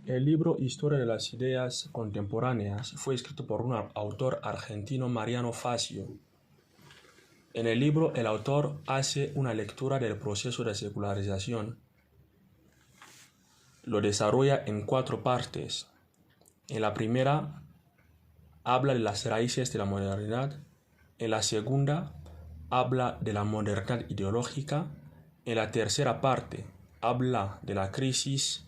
El libro Historia de las Ideas Contemporáneas fue escrito por un autor argentino, Mariano Facio. En el libro, el autor hace una lectura del proceso de secularización. Lo desarrolla en 4 partes. En la primera, habla de las raíces de la modernidad. En la segunda, habla de la modernidad ideológica. En la tercera parte, habla de la crisis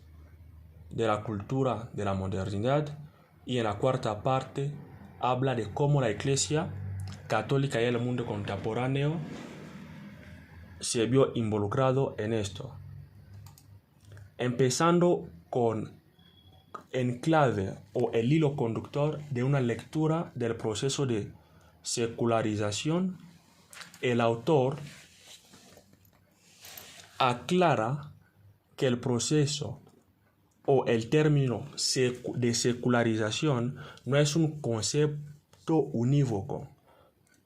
de la cultura de la modernidad. Y en la cuarta parte, habla de cómo la Iglesia católica y el mundo contemporáneo se vio involucrado en esto. Empezando con en clave o el hilo conductor de una lectura del proceso de secularización, el autor aclara que el proceso o el término de secularización no es un concepto unívoco.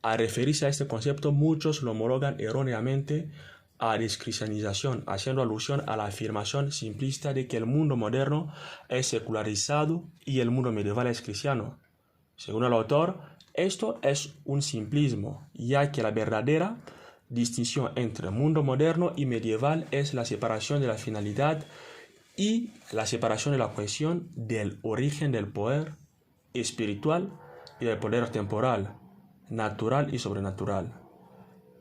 Al referirse a este concepto, muchos lo homologan erróneamente a descristianización, haciendo alusión a la afirmación simplista de que el mundo moderno es secularizado y el mundo medieval es cristiano. Según el autor, esto es un simplismo, ya que la verdadera distinción entre mundo moderno y medieval es la separación de la finalidad y la separación de la cuestión del origen del poder espiritual y del poder temporal, natural y sobrenatural.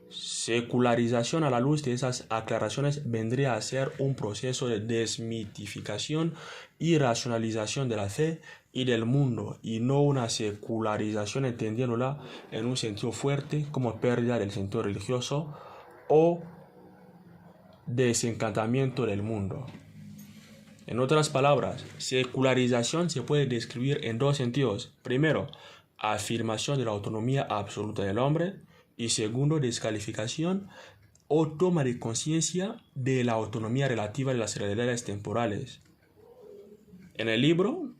Secularización, a la luz de esas aclaraciones, vendría a ser un proceso de desmitificación y racionalización de la fe y del mundo, y no una secularización entendiéndola en un sentido fuerte como pérdida del sentido religioso o desencantamiento del mundo. En otras palabras, secularización se puede describir en 2 sentidos. Primero, afirmación de la autonomía absoluta del hombre, y segundo, descalificación o toma de conciencia de la autonomía relativa de las realidades temporales. En el libro,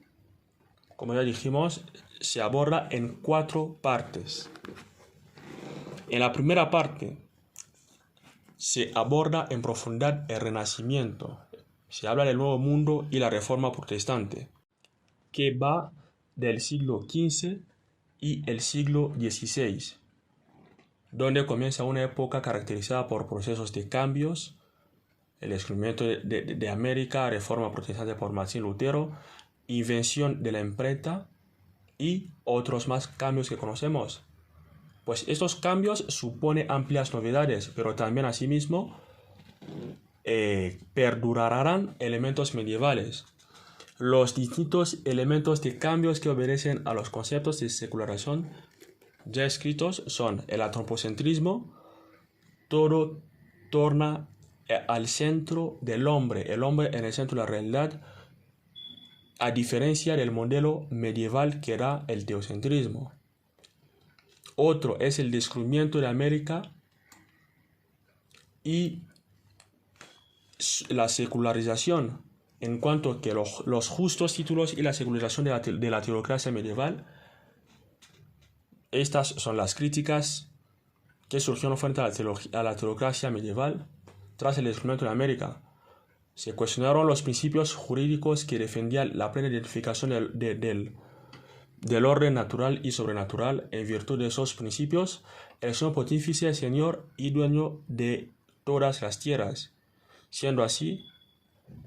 como ya dijimos, se aborda en 4 partes. En la primera parte, se aborda en profundidad el Renacimiento. Se habla del Nuevo Mundo y la Reforma Protestante, que va del siglo XV y el siglo XVI, donde comienza una época caracterizada por procesos de cambios, el descubrimiento de América, Reforma Protestante por Martín Lutero, invención de la imprenta y otros más cambios que conocemos. Pues estos cambios suponen amplias novedades, pero también asimismo perdurarán elementos medievales. Los distintos elementos de cambios que obedecen a los conceptos de secularización ya escritos son el antropocentrismo, todo torna al centro del hombre, el hombre en el centro de la realidad, a diferencia del modelo medieval que era el teocentrismo. Otro es el descubrimiento de América y la secularización, en cuanto que los justos títulos y la secularización de la teocracia medieval. Estas son las críticas que surgieron frente a la teocracia medieval tras el descubrimiento de América. Se cuestionaron los principios jurídicos que defendían la plena identificación del orden natural y sobrenatural. En virtud de esos principios, el Señor Pontífice es Señor y dueño de todas las tierras. Siendo así,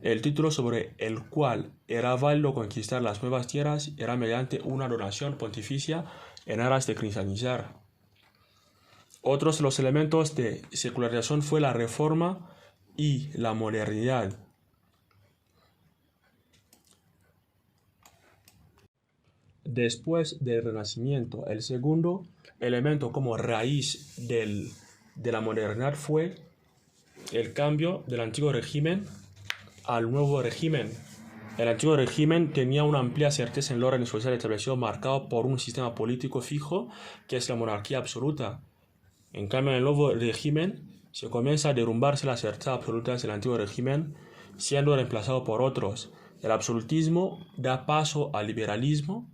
el título sobre el cual era válido conquistar las nuevas tierras era mediante una donación pontificia en aras de cristianizar. Otros de los elementos de secularización fue la reforma y la modernidad. Después del Renacimiento, el segundo elemento como raíz de la modernidad fue el cambio del antiguo régimen al nuevo régimen. El antiguo régimen tenía una amplia certeza en el orden social establecido, marcado por un sistema político fijo, que es la monarquía absoluta. En cambio, en el nuevo régimen se comienza a derrumbarse la certeza absoluta del antiguo régimen, siendo reemplazado por otros. El absolutismo da paso al liberalismo.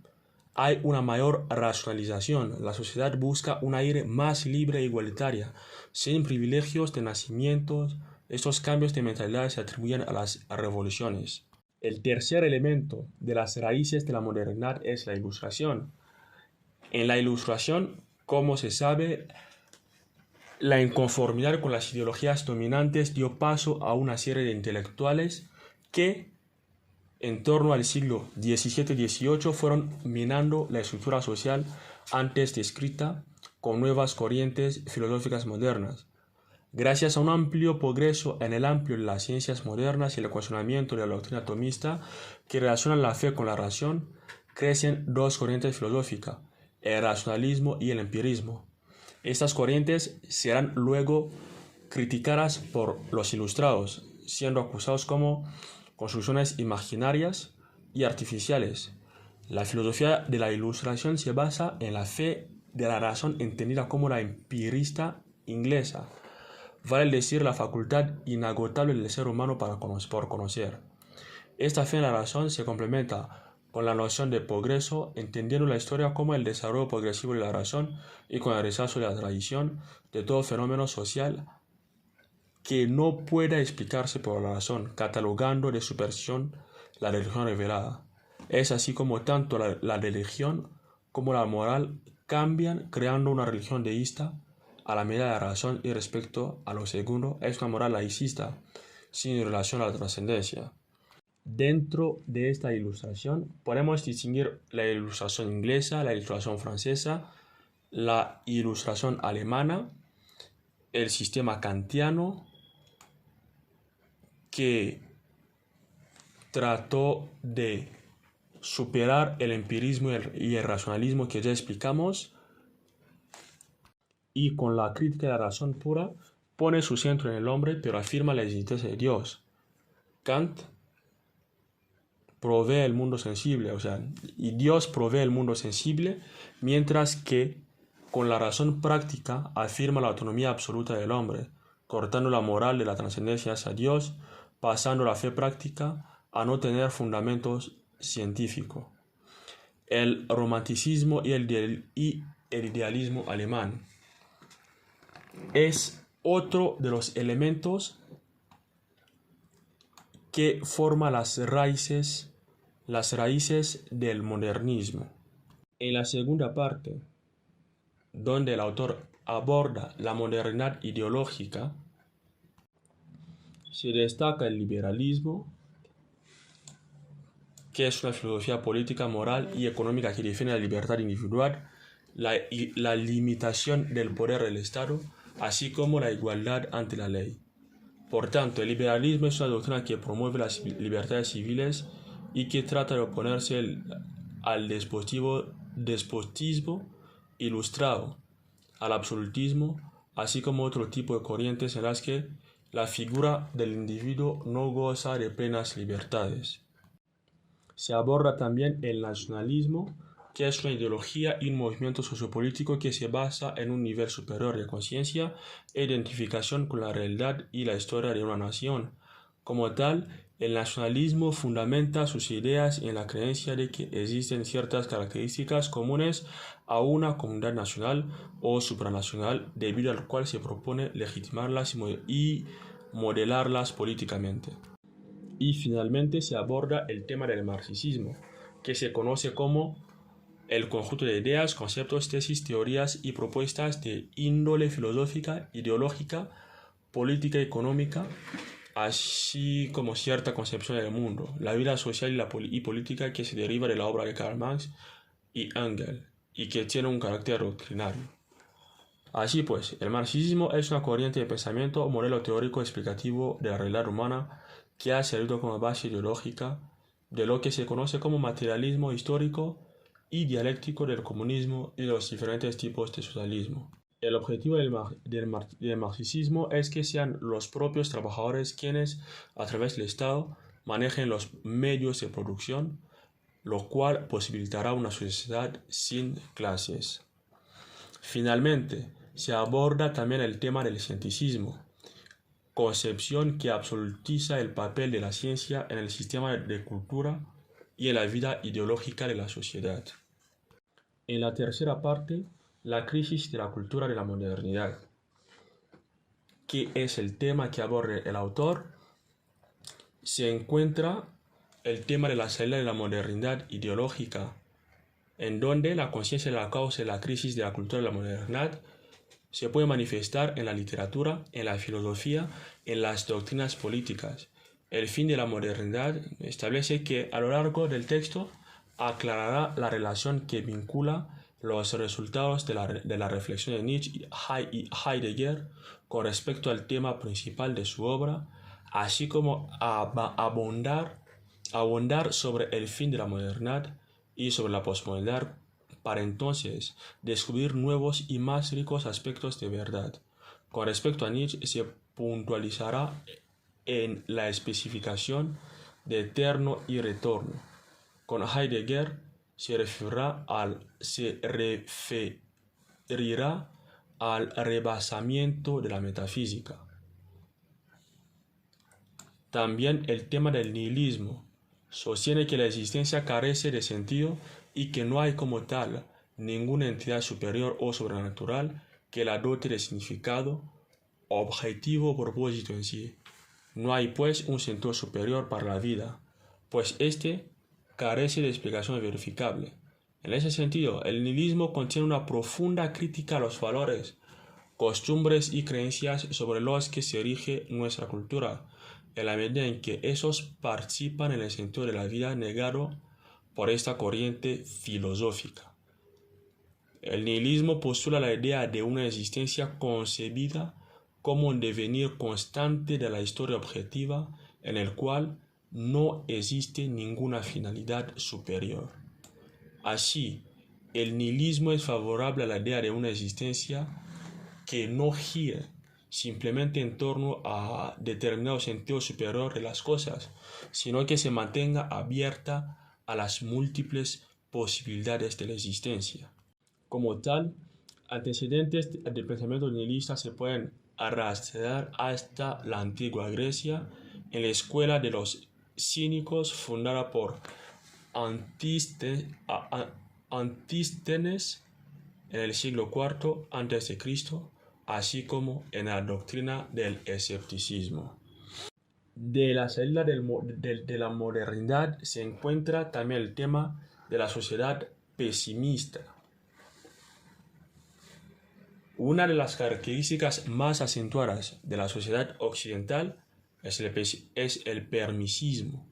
Hay una mayor racionalización. La sociedad busca un aire más libre e igualitaria, sin privilegios de nacimientos. Estos cambios de mentalidad se atribuyen a las revoluciones. El tercer elemento de las raíces de la modernidad es la ilustración. En la ilustración, como se sabe, la inconformidad con las ideologías dominantes dio paso a una serie de intelectuales que, en torno al siglo XVII-XVIII, fueron minando la estructura social antes descrita con nuevas corrientes filosóficas modernas. Gracias a un amplio progreso en el amplio de las ciencias modernas y el cuestionamiento de la doctrina tomista que relacionan la fe con la razón, crecen dos corrientes filosóficas, el racionalismo y el empirismo. Estas corrientes serán luego criticadas por los ilustrados, siendo acusados como construcciones imaginarias y artificiales. La filosofía de la ilustración se basa en la fe de la razón entendida como la empirista inglesa, vale decir la facultad inagotable del ser humano por conocer. Esta fe en la razón se complementa con la noción de progreso, entendiendo la historia como el desarrollo progresivo de la razón y con el rechazo de la tradición de todo fenómeno social que no pueda explicarse por la razón, catalogando de superstición la religión revelada. Es así como tanto la religión como la moral cambian, creando una religión deísta a la medida de la razón, y respecto a lo segundo es una moral laicista, sin relación a la trascendencia. Dentro de esta ilustración podemos distinguir la ilustración inglesa, la ilustración francesa, la ilustración alemana, el sistema kantiano, que trató de superar el empirismo y el racionalismo que ya explicamos, y con la crítica de la razón pura pone su centro en el hombre, pero afirma la existencia de Dios. Kant provee el mundo sensible, y Dios provee el mundo sensible, mientras que con la razón práctica afirma la autonomía absoluta del hombre, cortando la moral de la trascendencia hacia Dios, pasando la fe práctica a no tener fundamentos científicos. El romanticismo y el idealismo alemán es otro de los elementos que forma las raíces del modernismo. En la segunda parte, donde el autor aborda la modernidad ideológica, se destaca el liberalismo, que es una filosofía política, moral y económica que defiende la libertad individual, la limitación del poder del Estado, así como la igualdad ante la ley. Por tanto, el liberalismo es una doctrina que promueve las libertades civiles y que trata de oponerse al despotismo ilustrado, al absolutismo, así como otro tipo de corrientes en las que la figura del individuo no goza de plenas libertades. Se aborda también el nacionalismo, que es una ideología y un movimiento sociopolítico que se basa en un nivel superior de conciencia e identificación con la realidad y la historia de una nación. Como tal, el nacionalismo fundamenta sus ideas en la creencia de que existen ciertas características comunes a una comunidad nacional o supranacional, debido al cual se propone legitimarlas y modelarlas políticamente. Y finalmente se aborda el tema del marxismo, que se conoce como el conjunto de ideas, conceptos, tesis, teorías y propuestas de índole filosófica, ideológica, política y económica, así como cierta concepción del mundo, la vida social y política que se deriva de la obra de Karl Marx y Engels, y que tiene un carácter doctrinario. Así pues, el marxismo es una corriente de pensamiento o modelo teórico explicativo de la realidad humana que ha servido como base ideológica de lo que se conoce como materialismo histórico y dialéctico del comunismo y de los diferentes tipos de socialismo. El objetivo del marxismo es que sean los propios trabajadores quienes, a través del Estado, manejen los medios de producción, lo cual posibilitará una sociedad sin clases. Finalmente, se aborda también el tema del cienticismo, concepción que absolutiza el papel de la ciencia en el sistema de cultura y en la vida ideológica de la sociedad. En la tercera parte, la crisis de la cultura de la modernidad, que es el tema que aborda el autor, se encuentra el tema de la salida de la modernidad ideológica, en donde la conciencia de la causa de la crisis de la cultura de la modernidad se puede manifestar en la literatura, en la filosofía, en las doctrinas políticas. El fin de la modernidad establece que a lo largo del texto aclarará la relación que vincula los resultados de la reflexión de Nietzsche y Heidegger con respecto al tema principal de su obra, así como abundar sobre el fin de la modernidad y sobre la posmodernidad, para entonces descubrir nuevos y más ricos aspectos de verdad. Con respecto a Nietzsche, se puntualizará en la especificación de eterno y retorno. Con Heidegger se referirá al rebasamiento de la metafísica. También el tema del nihilismo sostiene que la existencia carece de sentido y que no hay como tal ninguna entidad superior o sobrenatural que la dote de significado, objetivo o propósito en sí. No hay pues un sentido superior para la vida, pues éste carece de explicación verificable. En ese sentido, el nihilismo contiene una profunda crítica a los valores, costumbres y creencias sobre los que se erige nuestra cultura, en la medida en que esos participan en el sentido de la vida negado por esta corriente filosófica. El nihilismo postula la idea de una existencia concebida como un devenir constante de la historia objetiva en el cual no existe ninguna finalidad superior. Así, el nihilismo es favorable a la idea de una existencia que no gire simplemente en torno a determinado sentido superior de las cosas, sino que se mantenga abierta a las múltiples posibilidades de la existencia. Como tal, antecedentes del pensamiento nihilista se pueden arrastrar hasta la antigua Grecia, en la escuela de los cínicos fundada por Antístenes en el siglo IV a.C., así como en la doctrina del escepticismo. De la salida de la modernidad se encuentra también el tema de la sociedad pesimista. Una de las características más acentuadas de la sociedad occidental es el permisismo.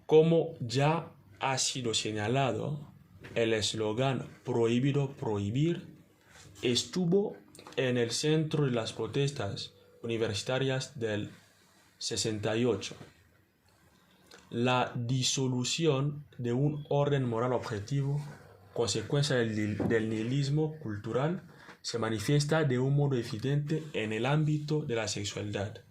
Como ya ha sido señalado, el eslogan "Prohibido prohibir" estuvo en el centro de las protestas universitarias del 68. La disolución de un orden moral objetivo, consecuencia del nihilismo cultural, se manifiesta de un modo evidente en el ámbito de la sexualidad.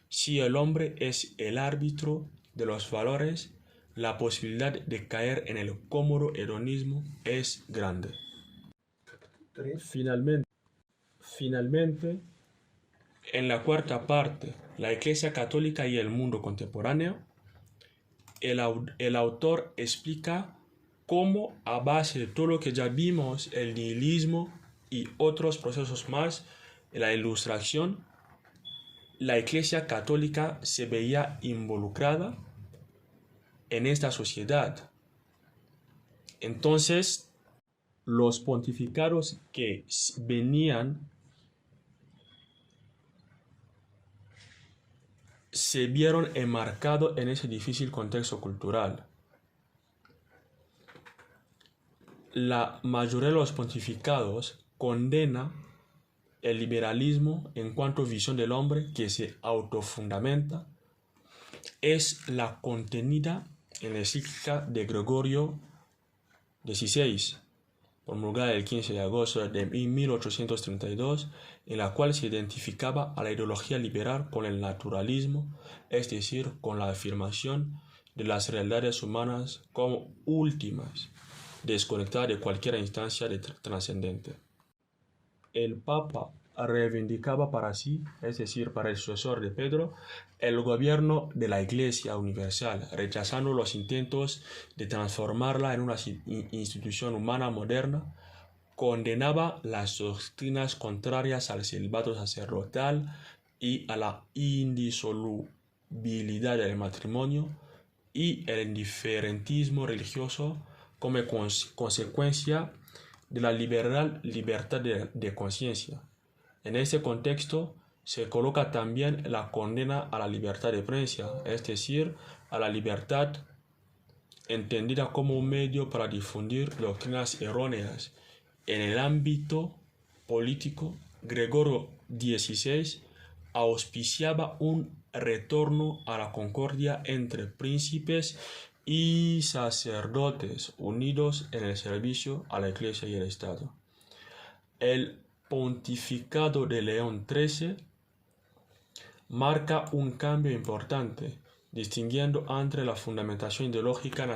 Si el hombre es el árbitro de los valores, la posibilidad de caer en el cómodo hedonismo es grande. Finalmente, en la cuarta parte, la Iglesia Católica y el mundo contemporáneo, el autor explica cómo, a base de todo lo que ya vimos, el nihilismo y otros procesos más de la Ilustración, la Iglesia Católica se veía involucrada en esta sociedad. Entonces, los pontificados que venían se vieron enmarcados en ese difícil contexto cultural. La mayoría de los pontificados condena el liberalismo en cuanto a visión del hombre que se autofundamenta. Es la contenida en la encíclica de Gregorio XVI, promulgada el 15 de agosto de 1832, en la cual se identificaba a la ideología liberal con el naturalismo, es decir, con la afirmación de las realidades humanas como últimas, desconectadas de cualquier instancia trascendente. El Papa reivindicaba para sí, es decir, para el sucesor de Pedro, el gobierno de la Iglesia Universal, rechazando los intentos de transformarla en una institución humana moderna. Condenaba las doctrinas contrarias al celibato sacerdotal y a la indisolubilidad incompatibilidad del matrimonio y el indiferentismo religioso como consecuencia de la libertad de conciencia. En este contexto se coloca también la condena a la libertad de prensa, es decir, a la libertad entendida como un medio para difundir doctrinas erróneas. En el ámbito político, Gregorio XVI auspiciaba un retorno a la concordia entre príncipes y sacerdotes unidos en el servicio a la Iglesia y el Estado. El pontificado de León XIII marca un cambio importante, distinguiendo entre la fundamentación ideológica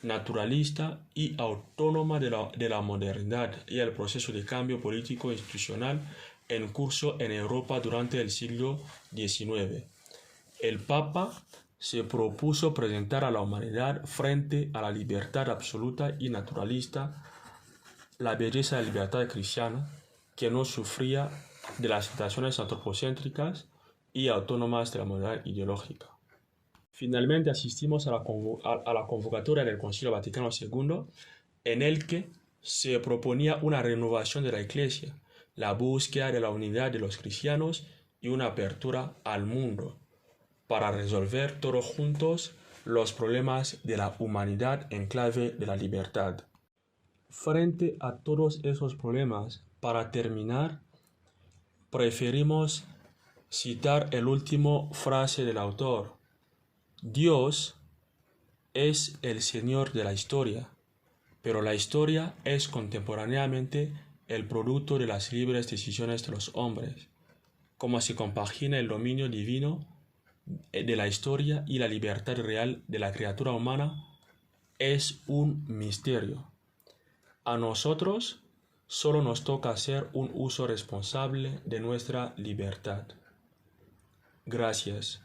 naturalista y autónoma de la modernidad y el proceso de cambio político institucional en curso en Europa durante el siglo XIX. El Papa se propuso presentar a la humanidad frente a la libertad absoluta y naturalista la belleza de la libertad cristiana que no sufría de las situaciones antropocéntricas y autónomas de la modernidad ideológica. Finalmente asistimos a la convocatoria del Concilio Vaticano II, en el que se proponía una renovación de la Iglesia, la búsqueda de la unidad de los cristianos y una apertura al mundo, para resolver todos juntos los problemas de la humanidad en clave de la libertad. Frente a todos esos problemas, para terminar, preferimos citar el último frase del autor: Dios es el Señor de la historia, pero la historia es contemporáneamente el producto de las libres decisiones de los hombres. Cómo se compagina el dominio divino de la historia y la libertad real de la criatura humana es un misterio. A nosotros solo nos toca hacer un uso responsable de nuestra libertad. Gracias.